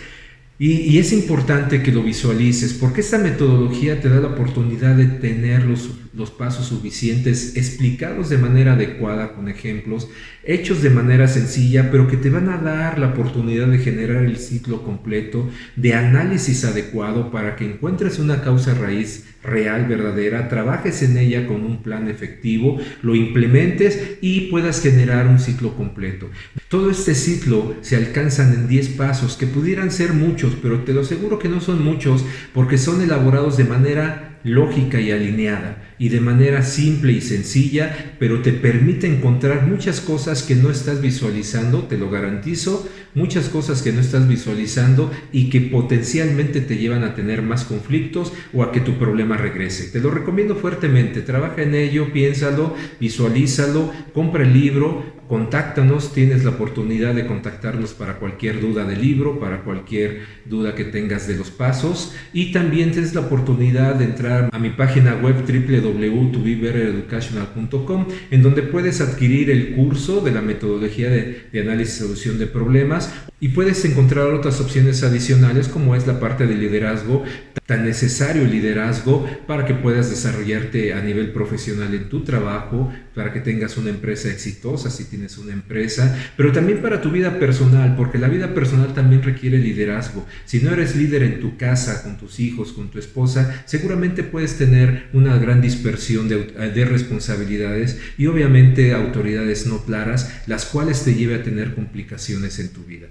Y es importante que lo visualices porque esta metodología te da la oportunidad de tener los pasos suficientes explicados de manera adecuada con ejemplos, hechos de manera sencilla, pero que te van a dar la oportunidad de generar el ciclo completo de análisis adecuado para que encuentres una causa raíz real, verdadera, trabajes en ella con un plan efectivo, lo implementes y puedas generar un ciclo completo. Todo este ciclo se alcanzan en 10 pasos que pudieran ser muchos, pero te lo aseguro que no son muchos porque son elaborados de manera lógica y alineada y de manera simple y sencilla, pero te permite encontrar muchas cosas que no estás visualizando, te lo garantizo, muchas cosas que no estás visualizando y que potencialmente te llevan a tener más conflictos o a que tu problema regrese. Te lo recomiendo fuertemente, trabaja en ello, piénsalo, visualízalo, compra el libro, contáctanos, tienes la oportunidad de contactarnos para cualquier duda del libro, para cualquier duda que tengas de los pasos y también tienes la oportunidad de entrar a mi página web www.tobebettereducational.com en donde puedes adquirir el curso de la metodología de análisis y solución de problemas y puedes encontrar otras opciones adicionales como es la parte de liderazgo, tan necesario el liderazgo para que puedas desarrollarte a nivel profesional en tu trabajo, para que tengas una empresa exitosa si tienes una empresa, pero también para tu vida personal, porque la vida personal también requiere liderazgo. Si no eres líder en tu casa, con tus hijos, con tu esposa, seguramente puedes tener una gran dispersión de responsabilidades y obviamente autoridades no claras, las cuales te lleve a tener complicaciones en tu vida.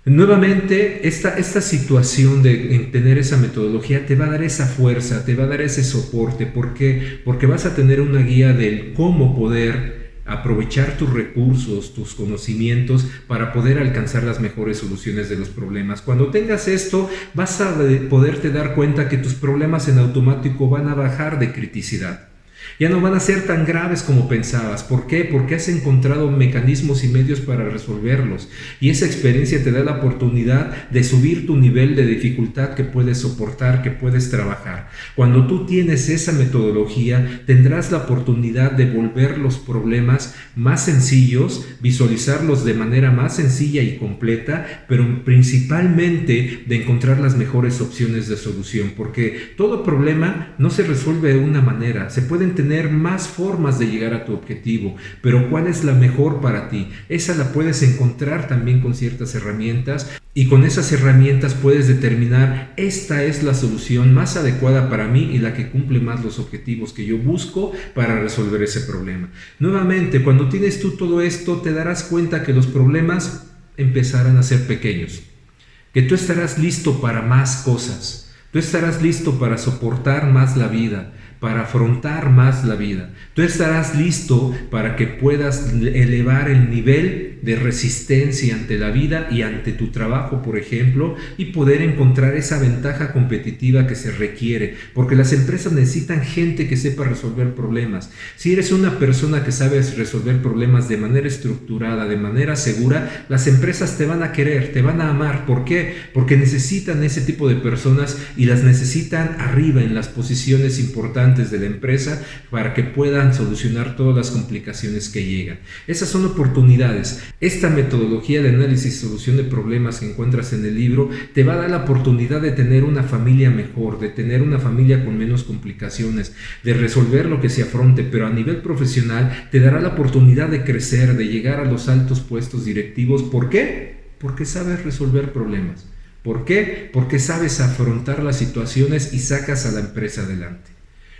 Nuevamente, esta situación de tener esa metodología te va a dar esa fuerza, te va a dar ese soporte. ¿Por qué? Porque vas a tener una guía del cómo poder aprovechar tus recursos, tus conocimientos para poder alcanzar las mejores soluciones de los problemas. Cuando tengas esto, vas a poderte dar cuenta que tus problemas en automático van a bajar de criticidad. Ya no van a ser tan graves como pensabas. ¿Por qué? Porque has encontrado mecanismos y medios para resolverlos. Y esa experiencia te da la oportunidad de subir tu nivel de dificultad que puedes soportar, que puedes trabajar. Cuando tú tienes esa metodología, tendrás la oportunidad de volver los problemas más sencillos, visualizarlos de manera más sencilla y completa, pero principalmente de encontrar las mejores opciones de solución. Porque todo problema no se resuelve de una manera. Se pueden tener más formas de llegar a tu objetivo, pero ¿cuál es la mejor para ti? Esa la puedes encontrar también con ciertas herramientas, y con esas herramientas puedes determinar: esta es la solución más adecuada para mí y la que cumple más los objetivos que yo busco para resolver ese problema. Nuevamente, cuando tienes tú todo esto, te darás cuenta que los problemas empezarán a ser pequeños, que tú estarás listo para más cosas, tú estarás listo para soportar más la vida, para afrontar más la vida. Tú estarás listo para que puedas elevar el nivel de resistencia ante la vida y ante tu trabajo, por ejemplo, y poder encontrar esa ventaja competitiva que se requiere, porque las empresas necesitan gente que sepa resolver problemas. Si eres una persona que sabes resolver problemas de manera estructurada, de manera segura, las empresas te van a querer, te van a amar. ¿Por qué? Porque necesitan ese tipo de personas y las necesitan arriba en las posiciones importantes de la empresa para que puedan solucionar todas las complicaciones que llegan. Esas son oportunidades. Esta metodología de análisis y solución de problemas que encuentras en el libro te va a dar la oportunidad de tener una familia mejor, de tener una familia con menos complicaciones, de resolver lo que se afronte, pero a nivel profesional te dará la oportunidad de crecer, de llegar a los altos puestos directivos. ¿Por qué? Porque sabes resolver problemas. ¿Por qué? Porque sabes afrontar las situaciones y sacas a la empresa adelante.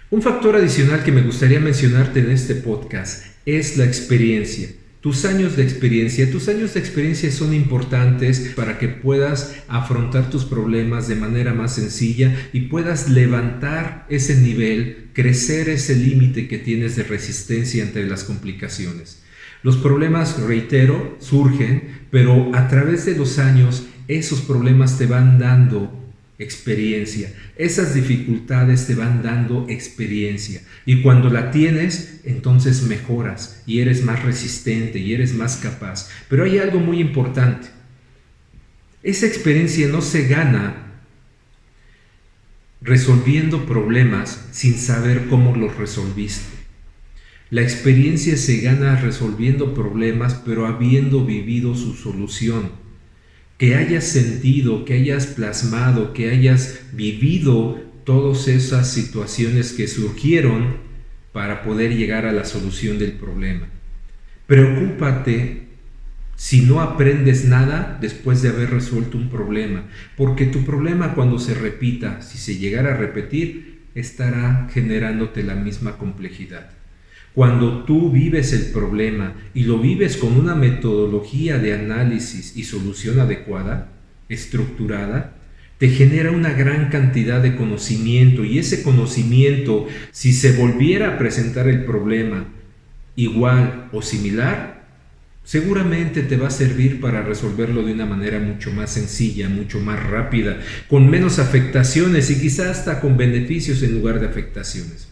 Un factor adicional que me gustaría mencionarte en este podcast es la experiencia. Tus años de experiencia son importantes para que puedas afrontar tus problemas de manera más sencilla y puedas levantar ese nivel, crecer ese límite que tienes de resistencia ante las complicaciones. Los problemas, reitero, surgen, pero a través de los años esos problemas te van dando experiencia, esas dificultades te van dando experiencia, y cuando la tienes, entonces mejoras y eres más resistente y eres más capaz. Pero hay algo muy importante: esa experiencia no se gana resolviendo problemas sin saber cómo los resolviste. La experiencia se gana resolviendo problemas, pero habiendo vivido su solución. Que hayas sentido, que hayas plasmado, que hayas vivido todas esas situaciones que surgieron para poder llegar a la solución del problema. Preocúpate si no aprendes nada después de haber resuelto un problema, porque tu problema, cuando se repita, si se llegara a repetir, estará generándote la misma complejidad. Cuando tú vives el problema y lo vives con una metodología de análisis y solución adecuada, estructurada, te genera una gran cantidad de conocimiento, y ese conocimiento, si se volviera a presentar el problema igual o similar, seguramente te va a servir para resolverlo de una manera mucho más sencilla, mucho más rápida, con menos afectaciones y quizás hasta con beneficios en lugar de afectaciones.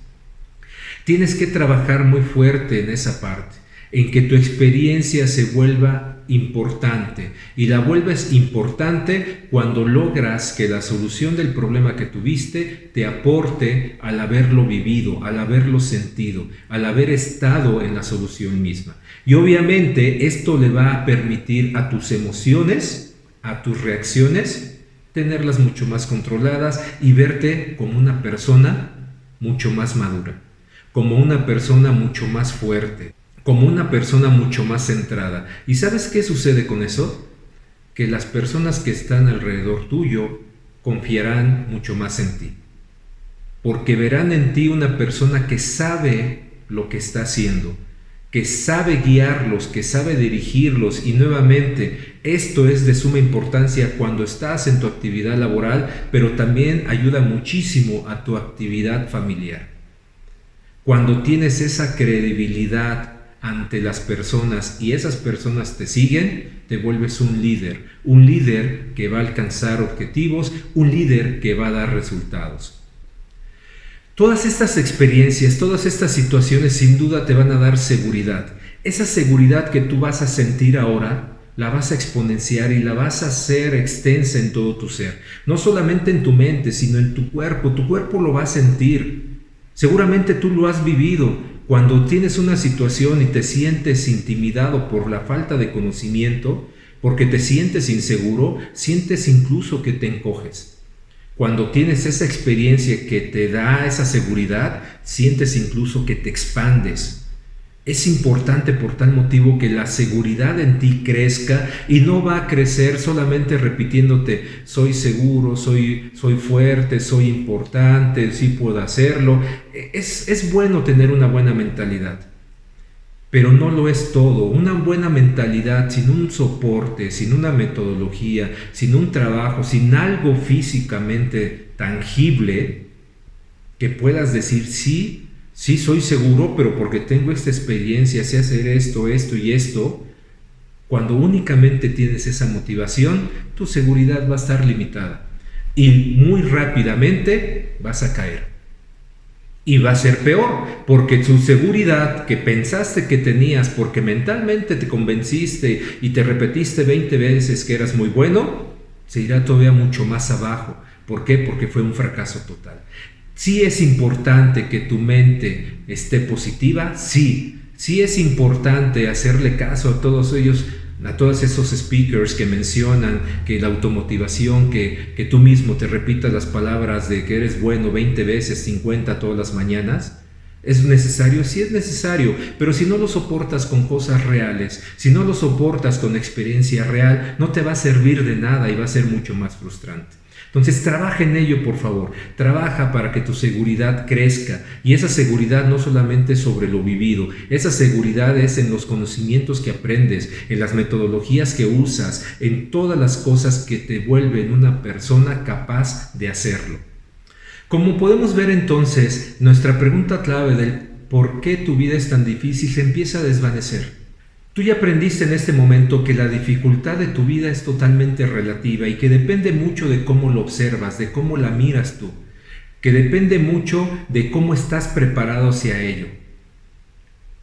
Tienes que trabajar muy fuerte en esa parte, en que tu experiencia se vuelva importante, y la vuelves importante cuando logras que la solución del problema que tuviste te aporte al haberlo vivido, al haberlo sentido, al haber estado en la solución misma. Y obviamente esto le va a permitir a tus emociones, a tus reacciones, tenerlas mucho más controladas y verte como una persona mucho más madura, como una persona mucho más fuerte, como una persona mucho más centrada. ¿Y sabes qué sucede con eso? Que las personas que están alrededor tuyo confiarán mucho más en ti, porque verán en ti una persona que sabe lo que está haciendo, que sabe guiarlos, que sabe dirigirlos. Y nuevamente, esto es de suma importancia cuando estás en tu actividad laboral, pero también ayuda muchísimo a tu actividad familiar. Cuando tienes esa credibilidad ante las personas y esas personas te siguen, te vuelves un líder que va a alcanzar objetivos, un líder que va a dar resultados. Todas estas experiencias, todas estas situaciones sin duda te van a dar seguridad. Esa seguridad que tú vas a sentir ahora, la vas a exponenciar y la vas a hacer extensa en todo tu ser. No solamente en tu mente, sino en tu cuerpo. Tu cuerpo lo va a sentir. Seguramente tú lo has vivido. Cuando tienes una situación y te sientes intimidado por la falta de conocimiento, porque te sientes inseguro, sientes incluso que te encoges. Cuando tienes esa experiencia que te da esa seguridad, sientes incluso que te expandes. Es importante por tal motivo que la seguridad en ti crezca y no va a crecer solamente repitiéndote soy seguro, soy fuerte, soy importante, sí puedo hacerlo. Es bueno tener una buena mentalidad, pero no lo es todo. Una buena mentalidad sin un soporte, sin una metodología, sin un trabajo, sin algo físicamente tangible que puedas decir sí, soy seguro, pero porque tengo esta experiencia, sé hacer esto y esto. Cuando únicamente tienes esa motivación, tu seguridad va a estar limitada y muy rápidamente vas a caer. Y va a ser peor, porque tu seguridad que pensaste que tenías, porque mentalmente te convenciste y te repetiste 20 veces que eras muy bueno, se irá todavía mucho más abajo. ¿Por qué? Porque fue un fracaso total. Sí es importante que tu mente esté positiva, sí es importante hacerle caso a todos ellos, a todos esos speakers que mencionan que la automotivación, que tú mismo te repitas las palabras de que eres bueno 20 veces, 50 todas las mañanas. ¿Es necesario? Sí es necesario, pero si no lo soportas con cosas reales, si no lo soportas con experiencia real, no te va a servir de nada y va a ser mucho más frustrante. Entonces trabaja en ello, por favor, trabaja para que tu seguridad crezca, y esa seguridad no solamente es sobre lo vivido, esa seguridad es en los conocimientos que aprendes, en las metodologías que usas, en todas las cosas que te vuelven una persona capaz de hacerlo. Como podemos ver entonces, nuestra pregunta clave del por qué tu vida es tan difícil se empieza a desvanecer. Tú ya aprendiste en este momento que la dificultad de tu vida es totalmente relativa y que depende mucho de cómo lo observas, de cómo la miras tú, que depende mucho de cómo estás preparado hacia ello.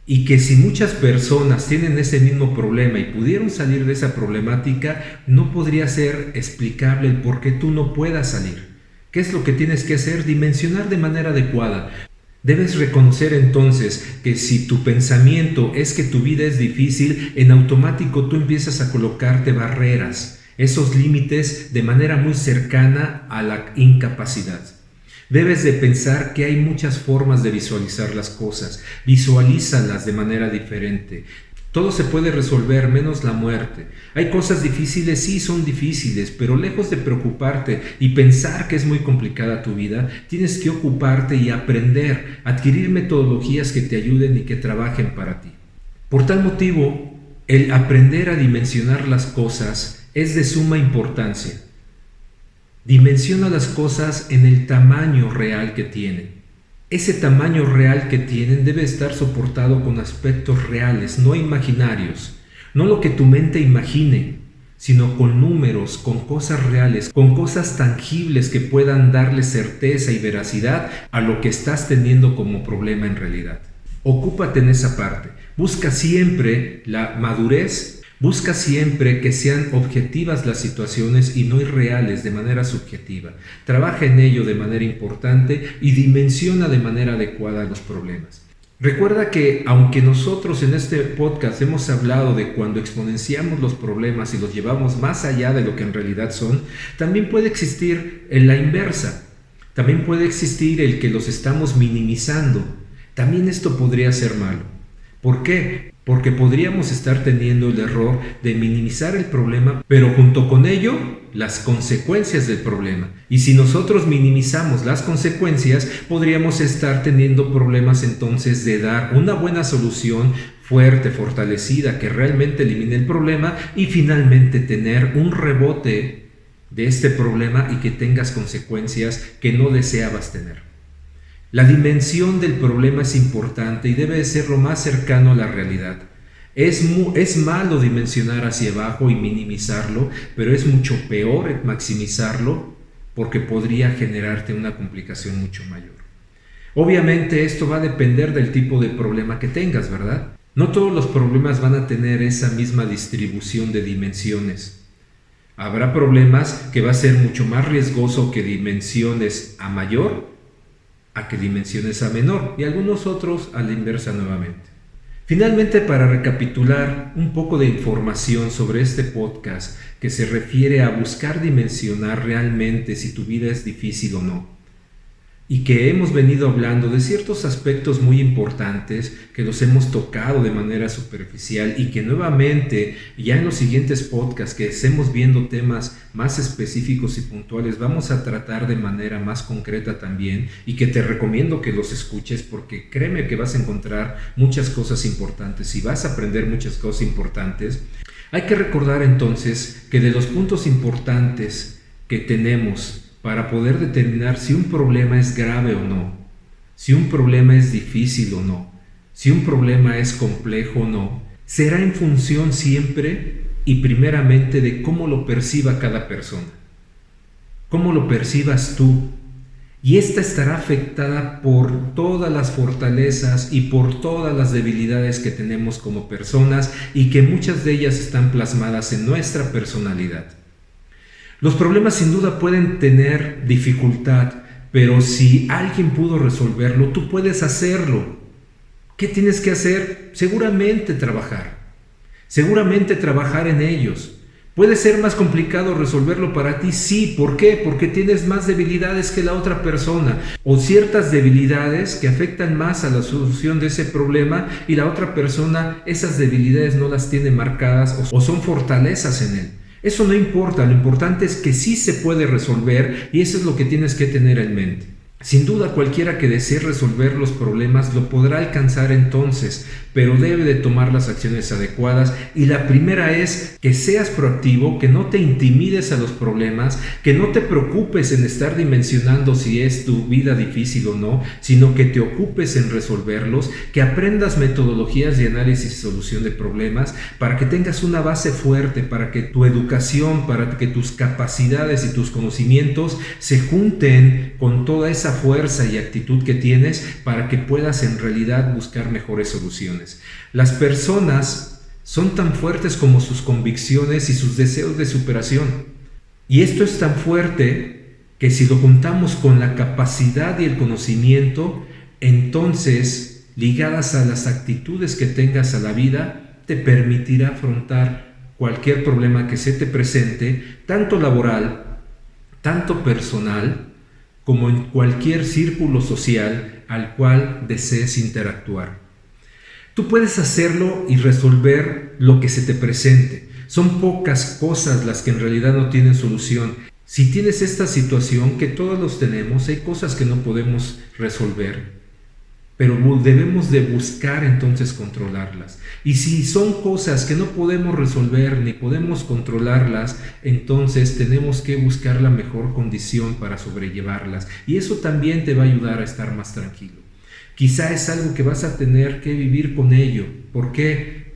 Y que si muchas personas tienen ese mismo problema y pudieron salir de esa problemática, no podría ser explicable el por qué tú no puedas salir. ¿Qué es lo que tienes que hacer? Dimensionar de manera adecuada. Debes reconocer entonces que si tu pensamiento es que tu vida es difícil, en automático tú empiezas a colocarte barreras, esos límites de manera muy cercana a la incapacidad. Debes de pensar que hay muchas formas de visualizar las cosas, visualízalas de manera diferente. Todo se puede resolver menos la muerte. Hay cosas difíciles, sí son difíciles, pero lejos de preocuparte y pensar que es muy complicada tu vida, tienes que ocuparte y aprender, adquirir metodologías que te ayuden y que trabajen para ti. Por tal motivo, el aprender a dimensionar las cosas es de suma importancia. Dimensiona las cosas en el tamaño real que tienen. Ese tamaño real que tienen debe estar soportado con aspectos reales, no imaginarios. No lo que tu mente imagine, sino con números, con cosas reales, con cosas tangibles que puedan darle certeza y veracidad a lo que estás teniendo como problema en realidad. Ocúpate en esa parte. Busca siempre la madurez. Busca siempre que sean objetivas las situaciones y no irreales de manera subjetiva. Trabaja en ello de manera importante y dimensiona de manera adecuada los problemas. Recuerda que aunque nosotros en este podcast hemos hablado de cuando exponenciamos los problemas y los llevamos más allá de lo que en realidad son, también puede existir en la inversa. También puede existir el que los estamos minimizando. También esto podría ser malo. ¿Por qué? Porque podríamos estar teniendo el error de minimizar el problema, pero junto con ello, las consecuencias del problema. Y si nosotros minimizamos las consecuencias, podríamos estar teniendo problemas entonces de dar una buena solución fuerte, fortalecida, que realmente elimine el problema y finalmente tener un rebote de este problema y que tengas consecuencias que no deseabas tener. La dimensión del problema es importante y debe ser lo más cercano a la realidad. Es malo dimensionar hacia abajo y minimizarlo, pero es mucho peor maximizarlo porque podría generarte una complicación mucho mayor. Obviamente esto va a depender del tipo de problema que tengas, ¿verdad? No todos los problemas van a tener esa misma distribución de dimensiones. Habrá problemas que va a ser mucho más riesgoso que dimensiones a mayor a que dimensiones a menor y algunos otros a la inversa nuevamente. Finalmente, para recapitular un poco de información sobre este podcast que se refiere a buscar dimensionar realmente si tu vida es difícil o no, y que hemos venido hablando de ciertos aspectos muy importantes que los hemos tocado de manera superficial y que nuevamente ya en los siguientes podcasts que estemos viendo temas más específicos y puntuales vamos a tratar de manera más concreta también, y que te recomiendo que los escuches porque créeme que vas a encontrar muchas cosas importantes y vas a aprender muchas cosas importantes. Hay que recordar entonces que de los puntos importantes que tenemos para poder determinar si un problema es grave o no, si un problema es difícil o no, si un problema es complejo o no, será en función siempre y primeramente de cómo lo perciba cada persona, cómo lo percibas tú. Y esta estará afectada por todas las fortalezas y por todas las debilidades que tenemos como personas y que muchas de ellas están plasmadas en nuestra personalidad. Los problemas sin duda pueden tener dificultad, pero si alguien pudo resolverlo, tú puedes hacerlo. ¿Qué tienes que hacer? Seguramente trabajar en ellos. ¿Puede ser más complicado resolverlo para ti? Sí. ¿Por qué? Porque tienes más debilidades que la otra persona, o ciertas debilidades que afectan más a la solución de ese problema y la otra persona esas debilidades no las tiene marcadas o son fortalezas en él. Eso no importa, lo importante es que sí se puede resolver y eso es lo que tienes que tener en mente. Sin duda cualquiera que desee resolver los problemas lo podrá alcanzar entonces, pero debe de tomar las acciones adecuadas, y la primera es que seas proactivo, que no te intimides a los problemas, que no te preocupes en estar dimensionando si es tu vida difícil o no, sino que te ocupes en resolverlos, que aprendas metodologías de análisis y solución de problemas para que tengas una base fuerte, para que tu educación, para que tus capacidades y tus conocimientos se junten con toda esa fuerza y actitud que tienes para que puedas en realidad buscar mejores soluciones. Las personas son tan fuertes como sus convicciones y sus deseos de superación. Y esto es tan fuerte que si lo juntamos con la capacidad y el conocimiento, entonces, ligadas a las actitudes que tengas a la vida, te permitirá afrontar cualquier problema que se te presente, tanto laboral, tanto personal, como en cualquier círculo social al cual desees interactuar. Tú puedes hacerlo y resolver lo que se te presente. Son pocas cosas las que en realidad no tienen solución. Si tienes esta situación, que todos los tenemos, hay cosas que no podemos resolver, pero debemos de buscar entonces controlarlas. Y si son cosas que no podemos resolver ni podemos controlarlas, entonces tenemos que buscar la mejor condición para sobrellevarlas. Y eso también te va a ayudar a estar más tranquilo. Quizá es algo que vas a tener que vivir con ello. ¿Por qué?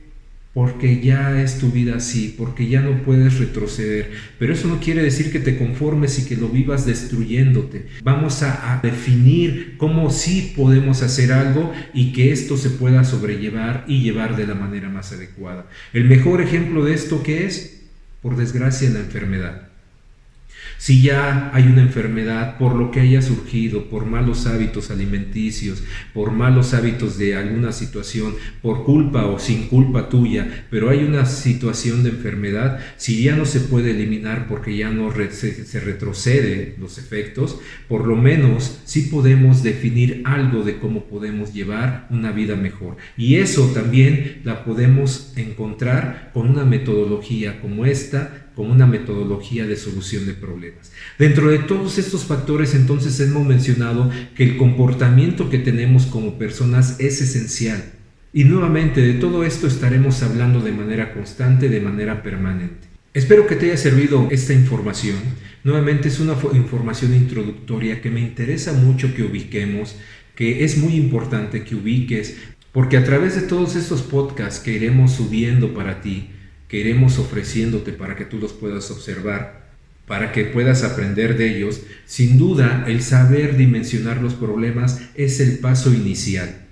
Porque ya es tu vida así, porque ya no puedes retroceder. Pero eso no quiere decir que te conformes y que lo vivas destruyéndote. Vamos a definir cómo sí podemos hacer algo y que esto se pueda sobrellevar y llevar de la manera más adecuada. El mejor ejemplo de esto, ¿qué es? Por desgracia, la enfermedad. Si ya hay una enfermedad por lo que haya surgido, por malos hábitos alimenticios, por malos hábitos de alguna situación, por culpa o sin culpa tuya, pero hay una situación de enfermedad, si ya no se puede eliminar porque ya no se retrocede los efectos, por lo menos sí podemos definir algo de cómo podemos llevar una vida mejor. Y eso también la podemos encontrar con una metodología como esta, como una metodología de solución de problemas. Dentro de todos estos factores, entonces, hemos mencionado que el comportamiento que tenemos como personas es esencial. Y nuevamente, de todo esto estaremos hablando de manera constante, de manera permanente. Espero que te haya servido esta información. Nuevamente es una información introductoria que me interesa mucho que ubiquemos, que es muy importante que ubiques, porque a través de todos estos podcasts que iremos subiendo para ti, que iremos ofreciéndote para que tú los puedas observar, para que puedas aprender de ellos, sin duda el saber dimensionar los problemas es el paso inicial.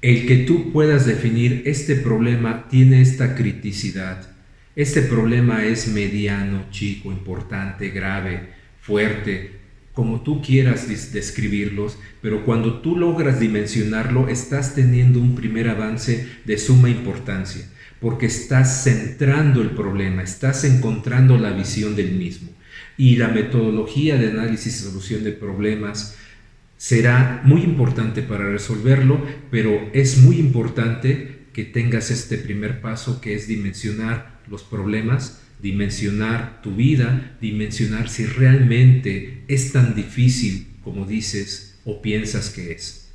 El que tú puedas definir este problema tiene esta criticidad, este problema es mediano, chico, importante, grave, fuerte. como tú quieras describirlos, pero cuando tú logras dimensionarlo, estás teniendo un primer avance de suma importancia, porque estás centrando el problema, estás encontrando la visión del mismo. Y la metodología de análisis y solución de problemas será muy importante para resolverlo, pero es muy importante que tengas este primer paso, que es dimensionar los problemas, dimensionar tu vida, dimensionar si realmente es tan difícil como dices o piensas que es.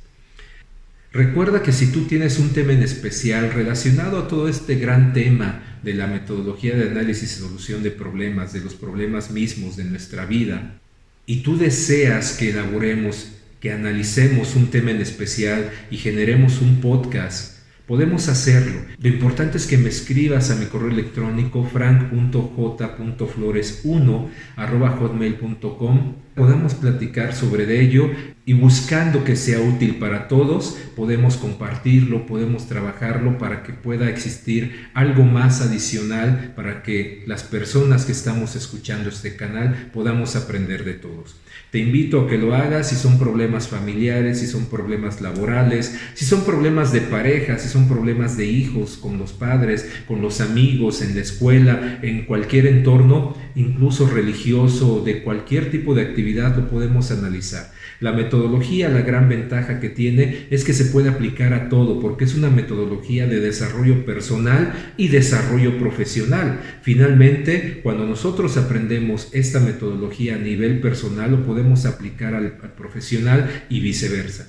Recuerda que si tú tienes un tema en especial relacionado a todo este gran tema de la metodología de análisis y solución de problemas, de los problemas mismos de nuestra vida, y tú deseas que elaboremos, que analicemos un tema en especial y generemos un podcast, podemos hacerlo. Lo importante es que me escribas a mi correo electrónico frank.j.flores1@hotmail.com. Podamos platicar sobre ello y buscando que sea útil para todos, podemos compartirlo, podemos trabajarlo para que pueda existir algo más adicional para que las personas que estamos escuchando este canal podamos aprender de todos. Te invito a que lo hagas si son problemas familiares, si son problemas laborales, si son problemas de pareja, si son problemas de hijos con los padres, con los amigos, en la escuela, en cualquier entorno, incluso religioso, de cualquier tipo de actividad lo podemos analizar. La metodología, la gran ventaja que tiene es que se puede aplicar a todo, porque es una metodología de desarrollo personal y desarrollo profesional. Finalmente, cuando nosotros aprendemos esta metodología a nivel personal, lo podemos aplicar al profesional y viceversa.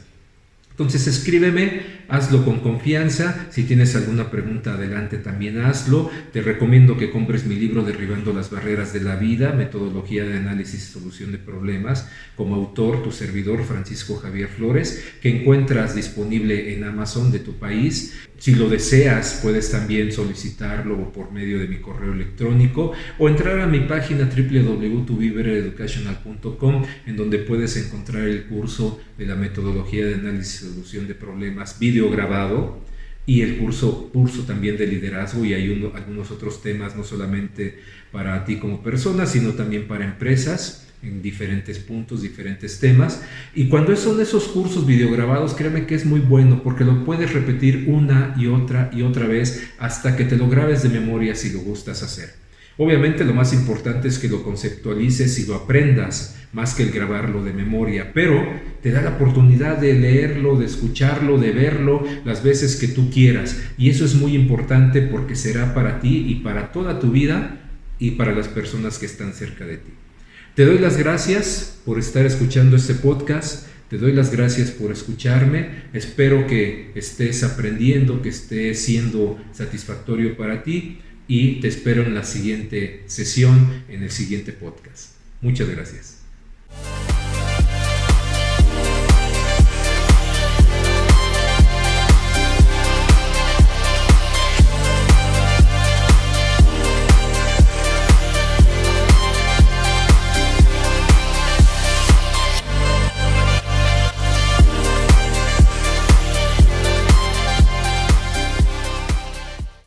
Entonces escríbeme, hazlo con confianza. Si tienes alguna pregunta, adelante, también hazlo. Te recomiendo que compres mi libro Derribando las barreras de la vida, metodología de análisis y solución de problemas, como autor tu servidor Francisco Javier Flores, que encuentras disponible en Amazon de tu país. Si lo deseas, puedes también solicitarlo por medio de mi correo electrónico o entrar a mi página www.tuvivereducational.com, en donde puedes encontrar el curso de la metodología de análisis y solución de problemas video grabado y el curso también de liderazgo, y hay algunos otros temas no solamente para ti como persona, sino también para empresas en diferentes puntos, diferentes temas. Y cuando son esos cursos videograbados, créeme que es muy bueno porque lo puedes repetir una y otra vez hasta que te lo grabes de memoria si lo gustas hacer. Obviamente lo más importante es que lo conceptualices y lo aprendas más que el grabarlo de memoria, pero te da la oportunidad de leerlo, de escucharlo, de verlo las veces que tú quieras, y eso es muy importante porque será para ti y para toda tu vida y para las personas que están cerca de ti. Te doy las gracias por estar escuchando este podcast, te doy las gracias por escucharme, espero que estés aprendiendo, que esté siendo satisfactorio para ti, y te espero en la siguiente sesión, en el siguiente podcast. Muchas gracias.